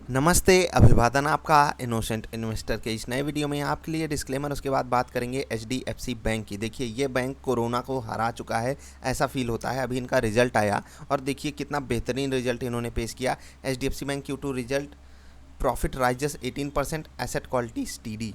नमस्ते, अभिवादन आपका इनोसेंट इन्वेस्टर के इस नए वीडियो में आपके लिए डिस्क्लेमर, उसके बाद बात करेंगे एचडीएफसी बैंक की। देखिए, ये बैंक कोरोना को हरा चुका है, ऐसा फील होता है। अभी इनका रिजल्ट आया और देखिए कितना बेहतरीन रिजल्ट इन्होंने पेश किया। HDFC bank Q2 result, profit rises 18%, asset quality steady.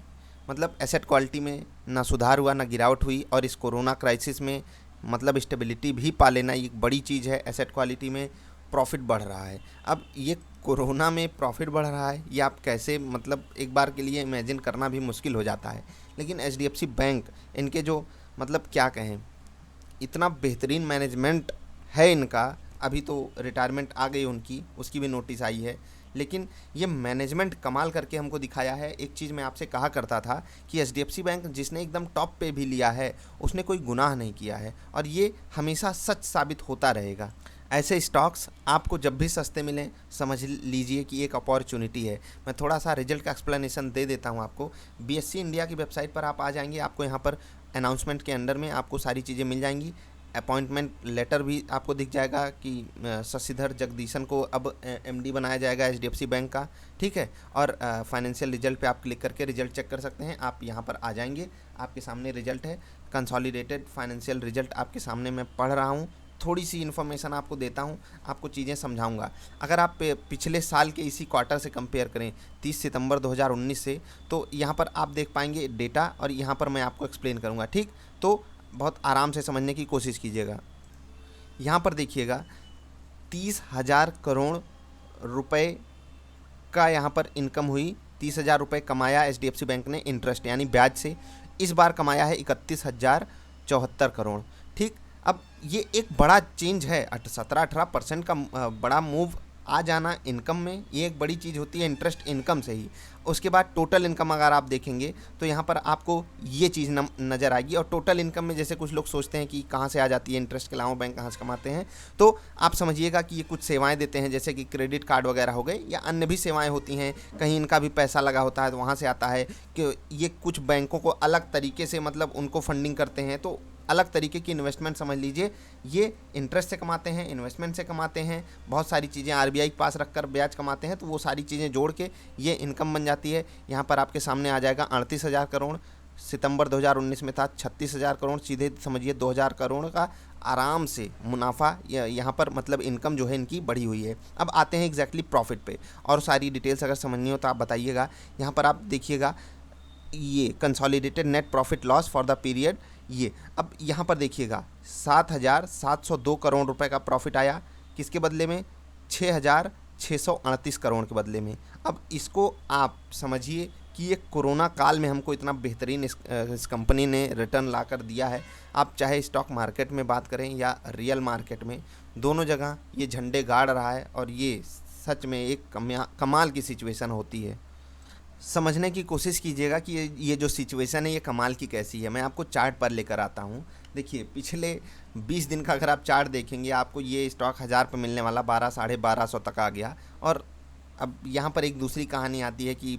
मतलब एसेट क्वालिटी में ना सुधार हुआ ना गिरावट हुई, और इस कोरोना क्राइसिस में मतलब स्टेबिलिटी भी पा लेना ये एक बड़ी चीज़ है। एसेट क्वालिटी में प्रॉफिट बढ़ रहा है। अब ये कोरोना में प्रॉफिट बढ़ रहा है, ये आप कैसे, मतलब एक बार के लिए इमेजिन करना भी मुश्किल हो जाता है। लेकिन एचडीएफसी बैंक, इनके जो मतलब क्या कहें, इतना बेहतरीन मैनेजमेंट है इनका। अभी तो रिटायरमेंट आ गई उनकी, उसकी भी नोटिस आई है। लेकिन ये मैनेजमेंट कमाल करके हमको दिखाया है। एक चीज़ मैं आपसे कहा करता था कि एचडीएफसी बैंक जिसने एकदम टॉप पे भी लिया है, उसने कोई गुनाह नहीं किया है, और ये हमेशा सच साबित होता रहेगा। ऐसे स्टॉक्स आपको जब भी सस्ते मिलें, समझ लीजिए कि एक अपॉर्चुनिटी है। मैं थोड़ा सा रिजल्ट का एक्सप्लेनेशन दे देता हूँ आपको। बीएससी इंडिया की वेबसाइट पर आप आ जाएंगे, आपको यहाँ पर अनाउंसमेंट के अंडर में आपको सारी चीज़ें मिल जाएंगी। अपॉइंटमेंट लेटर भी आपको दिख जाएगा कि शशिधर जगदीशन को अब एमडी बनाया जाएगा एचडीएफसी बैंक का। ठीक है, और फाइनेंशियल रिजल्ट पे आप क्लिक करके रिजल्ट चेक कर सकते हैं। आप यहाँ पर आ जाएंगे, आपके सामने रिजल्ट है, कंसोलिडेटेड फाइनेंशियल रिजल्ट आपके सामने मैं पढ़ रहा हूँ। थोड़ी सी इन्फॉर्मेशन आपको देता हूँ, आपको चीज़ें समझाऊंगा। अगर आप पिछले साल के इसी क्वार्टर से कंपेयर करें 30 सितंबर 2019 से, तो यहाँ पर आप देख पाएंगे डेटा, और यहाँ पर मैं आपको एक्सप्लेन करूँगा। ठीक, तो बहुत आराम से समझने की कोशिश कीजिएगा। यहाँ पर देखिएगा 30,000 करोड़ रुपए का यहाँ पर इनकम हुई। 30,000 रुपये कमाया एचडीएफसी बैंक ने इंटरेस्ट यानी ब्याज से। इस बार कमाया है 31,074 करोड़। ठीक, अब ये एक बड़ा चेंज है, 17-18% का बड़ा मूव आ जाना इनकम में, ये एक बड़ी चीज़ होती है इंटरेस्ट इनकम से ही। उसके बाद टोटल इनकम अगर आप देखेंगे तो यहाँ पर आपको ये चीज़ नज़र आएगी। और टोटल इनकम में जैसे कुछ लोग सोचते हैं कि कहाँ से आ जाती है, इंटरेस्ट के अलावा बैंक कहाँ से कमाते हैं, तो आप समझिएगा कि ये कुछ सेवाएं देते हैं, जैसे कि क्रेडिट कार्ड वगैरह हो गए, या अन्य भी सेवाएं होती हैं। कहीं इनका भी पैसा लगा होता है तो वहाँ से आता है कि ये कुछ बैंकों को अलग तरीके से मतलब उनको फंडिंग करते हैं। तो अलग तरीके की इन्वेस्टमेंट समझ लीजिए। ये इंटरेस्ट से कमाते हैं, इन्वेस्टमेंट से कमाते हैं, बहुत सारी चीज़ें आरबीआई के पास रखकर ब्याज कमाते हैं। तो वो सारी चीज़ें जोड़ के ये इनकम बन जाती है। यहाँ पर आपके सामने आ जाएगा 38,000 करोड़, सितंबर 2019 में था 36,000 करोड़, सीधे समझिए 2,000 करोड़ का आराम से मुनाफा यहाँ पर मतलब इनकम जो है इनकी बढ़ी हुई है। अब आते हैं एग्जैक्टली प्रॉफिट पे, और सारी डिटेल्स अगर समझनी हो तो आप बताइएगा। यहाँ पर आप देखिएगा ये consolidated net profit loss for the period. ये अब यहाँ पर देखिएगा 7,702 करोड़ रुपए का प्रॉफिट आया, किसके बदले में? 6,638 करोड़ के बदले में। अब इसको आप समझिए कि ये कोरोना काल में हमको इतना बेहतरीन इस कंपनी ने रिटर्न ला कर दिया है। आप चाहे स्टॉक मार्केट में बात करें या रियल मार्केट में, दोनों जगह ये झंडे गाड़ रहा है, और ये सच में एक कमाल की सिचुएशन होती है। समझने की कोशिश कीजिएगा कि ये जो सिचुएशन है ये कमाल की कैसी है। मैं आपको चार्ट पर लेकर आता हूँ। देखिए, पिछले 20 दिन का अगर आप चार्ट देखेंगे, आपको ये स्टॉक 1,000 पे मिलने वाला 12-1250 तक आ गया। और अब यहाँ पर एक दूसरी कहानी आती है कि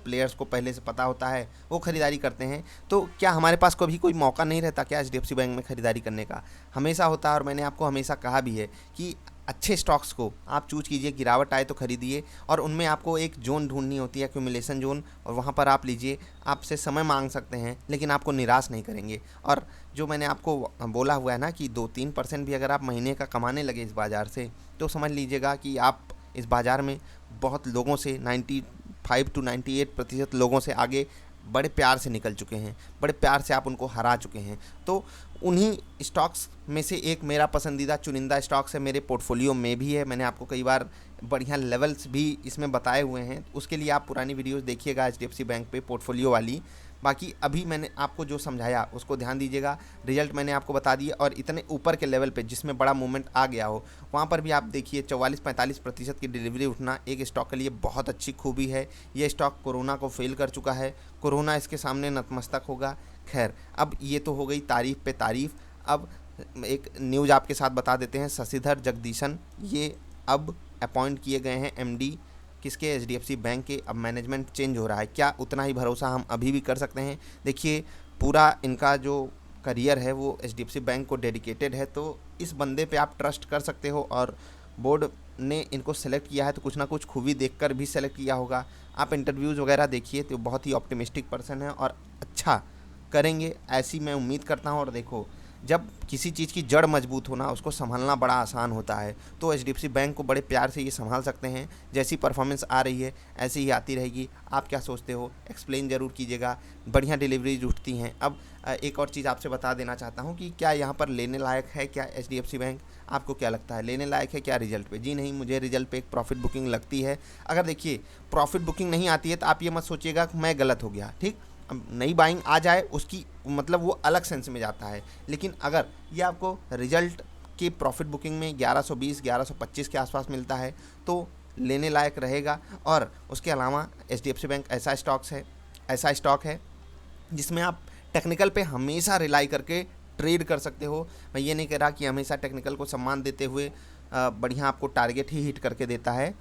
प्लेयर्स को पहले से पता होता है, वो ख़रीदारी करते हैं। तो क्या हमारे पास कभी कोई मौका नहीं रहता क्या एचडीएफसी बैंक में ख़रीदारी करने का? हमेशा होता है, और मैंने आपको हमेशा कहा भी है कि अच्छे स्टॉक्स को आप चूज कीजिए, गिरावट आए तो खरीदिए, और उनमें आपको एक जोन ढूंढनी होती है, एक्यूमुलेशन जोन, और वहाँ पर आप लीजिए। आपसे समय मांग सकते हैं लेकिन आपको निराश नहीं करेंगे। और जो मैंने आपको बोला हुआ है ना कि 2-3% भी अगर आप महीने का कमाने लगे इस बाज़ार से, तो समझ लीजिएगा कि आप इस बाज़ार में बहुत लोगों से 95 to 98% लोगों से आगे बड़े प्यार से निकल चुके हैं, बड़े प्यार से आप उनको हरा चुके हैं। तो उन्हीं स्टॉक्स में से एक मेरा पसंदीदा चुनिंदा स्टॉक्स है, मेरे पोर्टफोलियो में भी है। मैंने आपको कई बार बढ़िया लेवल्स भी इसमें बताए हुए हैं, उसके लिए आप पुरानी वीडियोस देखिएगा एचडीएफसी बैंक पे पोर्टफोलियो वाली। बाकी अभी मैंने आपको जो समझाया उसको ध्यान दीजिएगा। रिजल्ट मैंने आपको बता दिए, और इतने ऊपर के लेवल पे जिसमें बड़ा मूवमेंट आ गया हो, वहाँ पर भी आप देखिए 44-45% की डिलीवरी उठना एक स्टॉक के लिए बहुत अच्छी खूबी है। ये स्टॉक कोरोना को फेल कर चुका है, कोरोना इसके सामने नतमस्तक होगा। खैर, अब ये तो हो गई तारीफ़ पे तारीफ़। अब एक न्यूज़ आपके साथ बता देते हैं। शशिधर जगदीशन ये अब अपॉइंट किए गए हैं एमडी किसके? एचडीएफसी बैंक के। अब मैनेजमेंट चेंज हो रहा है, क्या उतना ही भरोसा हम अभी भी कर सकते हैं? देखिए, पूरा इनका जो करियर है वो एचडीएफसी बैंक को डेडिकेटेड है, तो इस बंदे पे आप ट्रस्ट कर सकते हो। और बोर्ड ने इनको सेलेक्ट किया है तो कुछ ना कुछ खूबी देखकर भी सेलेक्ट किया होगा। आप इंटरव्यूज़ वगैरह देखिए तो बहुत ही ऑप्टिमिस्टिक पर्सन है और अच्छा करेंगे ऐसी मैं उम्मीद करता हूँ। और देखो, जब किसी चीज़ की जड़ मजबूत होना उसको संभालना बड़ा आसान होता है, तो एचडीएफसी बैंक को बड़े प्यार से ये संभाल सकते हैं। जैसी परफॉर्मेंस आ रही है ऐसी ही आती रहेगी। आप क्या सोचते हो एक्सप्लेन ज़रूर कीजिएगा। बढ़िया डिलीवरीज उठती हैं। अब एक और चीज़ आपसे बता देना चाहता हूँ कि क्या यहाँ पर लेने लायक है क्या एचडीएफसी बैंक? आपको क्या लगता है लेने लायक है क्या रिजल्ट पे? जी नहीं, मुझे रिजल्ट पे एक प्रॉफिट बुकिंग लगती है। अगर देखिए प्रॉफिट बुकिंग नहीं आती है तो आप ये मत सोचिएगा कि मैं गलत हो गया, ठीक। अब नई बाइंग आ जाए उसकी मतलब वो अलग सेंस में जाता है, लेकिन अगर ये आपको रिजल्ट की प्रॉफिट बुकिंग में 1120 1125 के आसपास मिलता है तो लेने लायक रहेगा। और उसके अलावा एचडीएफसी बैंक ऐसा स्टॉक है जिसमें आप टेक्निकल पे हमेशा रिलाई करके ट्रेड कर सकते हो। मैं ये नहीं कह रहा कि हमेशा टेक्निकल को सम्मान देते हुए बढ़िया आपको टारगेट ही हिट करके देता है,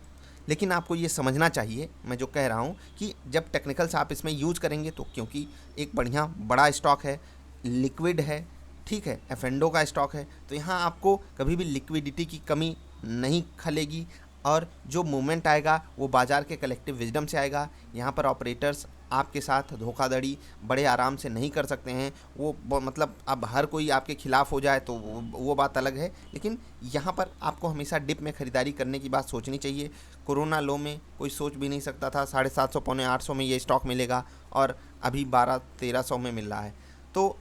लेकिन आपको ये समझना चाहिए मैं जो कह रहा हूँ कि जब टेक्निकल्स आप इसमें यूज़ करेंगे तो क्योंकि एक बढ़िया बड़ा स्टॉक है, लिक्विड है, ठीक है, एफेंडो का स्टॉक है, तो यहाँ आपको कभी भी लिक्विडिटी की कमी नहीं खलेगी। और जो मूवमेंट आएगा वो बाज़ार के कलेक्टिव विजडम से आएगा। यहाँ पर ऑपरेटर्स आपके साथ धोखाधड़ी बड़े आराम से नहीं कर सकते हैं। वो मतलब अब हर कोई आपके खिलाफ हो जाए तो वो बात अलग है, लेकिन यहाँ पर आपको हमेशा डिप में ख़रीदारी करने की बात सोचनी चाहिए। कोरोना लो में कोई सोच भी नहीं सकता था 750 पौने 800 में ये स्टॉक मिलेगा और अभी 1200-1300 में मिल रहा है। तो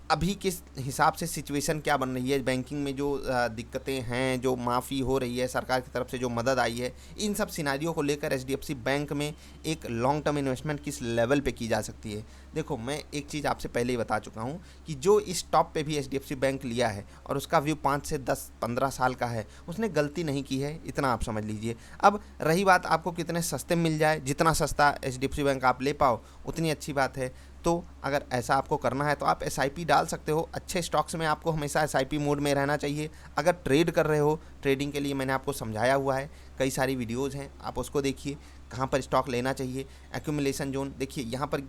अभी किस हिसाब से सिचुएशन क्या बन रही है, बैंकिंग में जो दिक्कतें हैं, जो माफ़ी हो रही है, सरकार की तरफ से जो मदद आई है, इन सब सिनारियों को लेकर एचडीएफसी बैंक में एक लॉन्ग टर्म इन्वेस्टमेंट किस लेवल पे की जा सकती है। देखो, मैं एक चीज़ आपसे पहले ही बता चुका हूँ कि जो इस टॉप पे भी एचडीएफसी बैंक लिया है और उसका व्यू 5 से 10-15 साल का है, उसने गलती नहीं की है, इतना आप समझ लीजिए। अब रही बात आपको कितने सस्ते मिल जाए, जितना सस्ता एचडीएफसी बैंक आप ले पाओ उतनी अच्छी बात है। तो अगर ऐसा आपको करना है तो आप एसआईपी डाल सकते हो। अच्छे स्टॉक्स में आपको हमेशा एसआईपी मोड में रहना चाहिए। अगर ट्रेड कर रहे हो, ट्रेडिंग के लिए मैंने आपको समझाया हुआ है, कई सारी वीडियोज़ हैं, आप उसको देखिए कहाँ पर स्टॉक लेना चाहिए। एक्यूमुलेशन जोन देखिए, यहाँ पर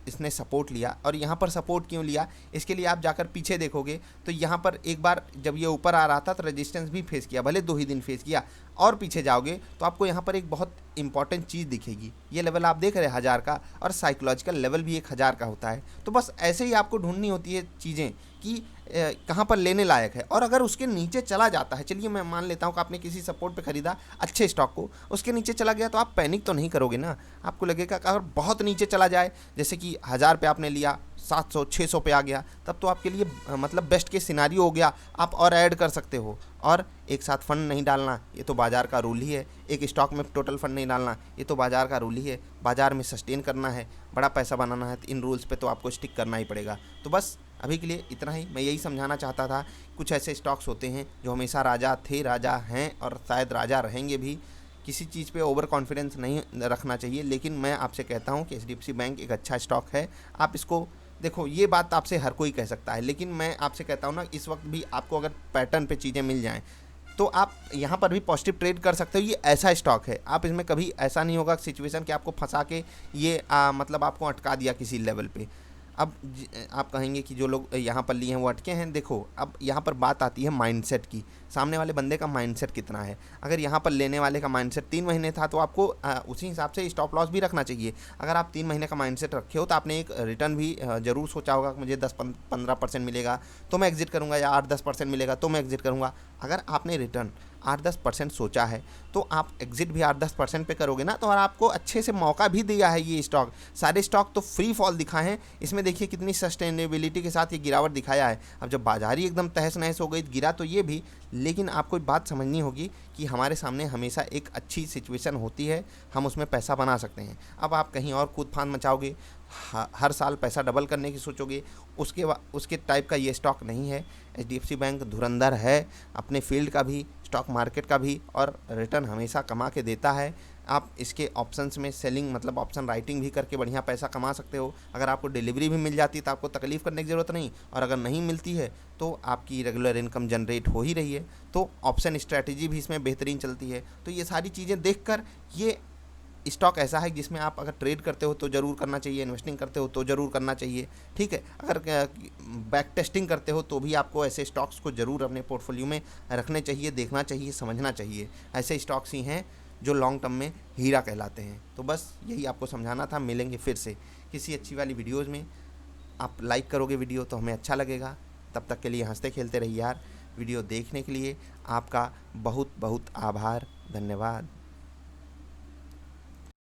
इसने सपोर्ट लिया और यहाँ पर सपोर्ट क्यों लिया, इसके लिए आप जाकर पीछे देखोगे तो यहाँ पर एक बार जब ये ऊपर आ रहा था तो रेजिस्टेंस भी फेस किया, भले 2 ही दिन फेस किया। और पीछे जाओगे तो आपको यहाँ पर एक बहुत इंपॉर्टेंट चीज़ दिखेगी, ये लेवल आप देख रहे हैं 1000 का, और साइकोलॉजिकल लेवल भी 1000 का होता है। तो बस ऐसे ही आपको ढूंढनी होती है चीज़ें कि कहाँ पर लेने लायक है। और अगर उसके नीचे चला जाता है, चलिए मैं मान लेता हूँ कि आपने किसी सपोर्ट पे ख़रीदा अच्छे स्टॉक को, उसके नीचे चला गया तो आप पैनिक तो नहीं करोगे ना। आपको लगेगा कि अगर बहुत नीचे चला जाए, जैसे कि 1000 पे आपने लिया, 700-600 पे आ गया, तब तो आपके लिए मतलब बेस्ट के सिनारियो हो गया, आप और ऐड कर सकते हो। और एक साथ फंड नहीं डालना, ये तो बाज़ार का रूल ही है। एक स्टॉक में टोटल फंड नहीं डालना, ये तो बाज़ार का रूल ही है। बाज़ार में सस्टेन करना है, बड़ा पैसा बनाना है, तो इन रूल्स पे तो आपको स्टिक करना ही पड़ेगा। तो बस अभी के लिए इतना ही, मैं यही समझाना चाहता था। कुछ ऐसे स्टॉक्स होते हैं जो हमेशा राजा थे, राजा हैं और शायद राजा रहेंगे भी। किसी चीज़ पे ओवर कॉन्फिडेंस नहीं रखना चाहिए, लेकिन मैं आपसे कहता हूँ कि एचडीएफसी बैंक एक अच्छा स्टॉक है। आप इसको देखो, ये बात आपसे हर कोई कह सकता है, लेकिन मैं आपसे कहता हूँ ना, इस वक्त भी आपको अगर पैटर्न पे चीज़ें मिल जाएं तो आप यहाँ पर भी पॉजिटिव ट्रेड कर सकते हो। ये ऐसा स्टॉक है, आप इसमें कभी ऐसा नहीं होगा सिचुएशन कि आपको फंसा के ये मतलब आपको अटका दिया किसी लेवल पे। अब आप कहेंगे कि जो लोग यहाँ पर लिए हैं वो अटके हैं। देखो, अब यहाँ पर बात आती है माइंडसेट की, सामने वाले बंदे का माइंडसेट कितना है। अगर यहाँ पर लेने वाले का माइंडसेट 3 महीने था तो आपको उसी हिसाब से स्टॉप लॉस भी रखना चाहिए। अगर आप 3 महीने का माइंडसेट रखे हो तो आपने एक रिटर्न भी ज़रूर सोचा होगा कि मुझे 10-15% मिलेगा तो मैं एग्जिट करूँगा, या 8-10% मिलेगा तो मैं एग्जिट करूँगा। अगर आपने रिटर्न 8-10% सोचा है तो आप एग्जिट भी 8-10% पे करोगे ना, तो और आपको अच्छे से मौका भी दिया है ये स्टॉक। सारे स्टॉक तो फ्री फॉल दिखाए हैं, इसमें देखिए कितनी सस्टेनेबिलिटी के साथ ये गिरावट दिखाया है। अब जब बाजार ही एकदम तहस नहस हो गई, गिरा तो ये भी, लेकिन आपको एक बात समझनी होगी कि हमारे सामने हमेशा एक अच्छी सिचुएशन होती है, हम उसमें पैसा बना सकते हैं। अब आप कहीं और कूद फांद मचाओगे, हर साल पैसा डबल करने की सोचोगे, उसके टाइप का ये स्टॉक नहीं है। एचडीएफसी बैंक धुरंधर है, अपने फील्ड का भी, स्टॉक मार्केट का भी, और रिटर्न हमेशा कमा के देता है। आप इसके ऑप्शंस में सेलिंग मतलब ऑप्शन राइटिंग भी करके बढ़िया पैसा कमा सकते हो। अगर आपको डिलीवरी भी मिल जाती है तो आपको तकलीफ़ करने की ज़रूरत नहीं, और अगर नहीं मिलती है तो आपकी रेगुलर इनकम जनरेट हो ही रही है। तो ऑप्शन स्ट्रैटेजी भी इसमें बेहतरीन चलती है। तो ये सारी चीज़ें देखकर ये स्टॉक ऐसा है जिसमें आप अगर ट्रेड करते हो तो ज़रूर करना चाहिए, इन्वेस्टिंग करते हो तो ज़रूर करना चाहिए, ठीक है। अगर बैक टेस्टिंग करते हो तो भी आपको ऐसे स्टॉक्स को ज़रूर अपने पोर्टफोलियो में रखने चाहिए, देखना चाहिए, समझना चाहिए। ऐसे स्टॉक्स ही हैं जो लॉन्ग टर्म में हीरा कहलाते हैं। तो बस यही आपको समझाना था। मिलेंगे फिर से किसी अच्छी वाली वीडियोज़ में। आप लाइक करोगे वीडियो तो हमें अच्छा लगेगा। तब तक के लिए हंसते खेलते रहिए यार। वीडियो देखने के लिए आपका बहुत बहुत आभार, धन्यवाद।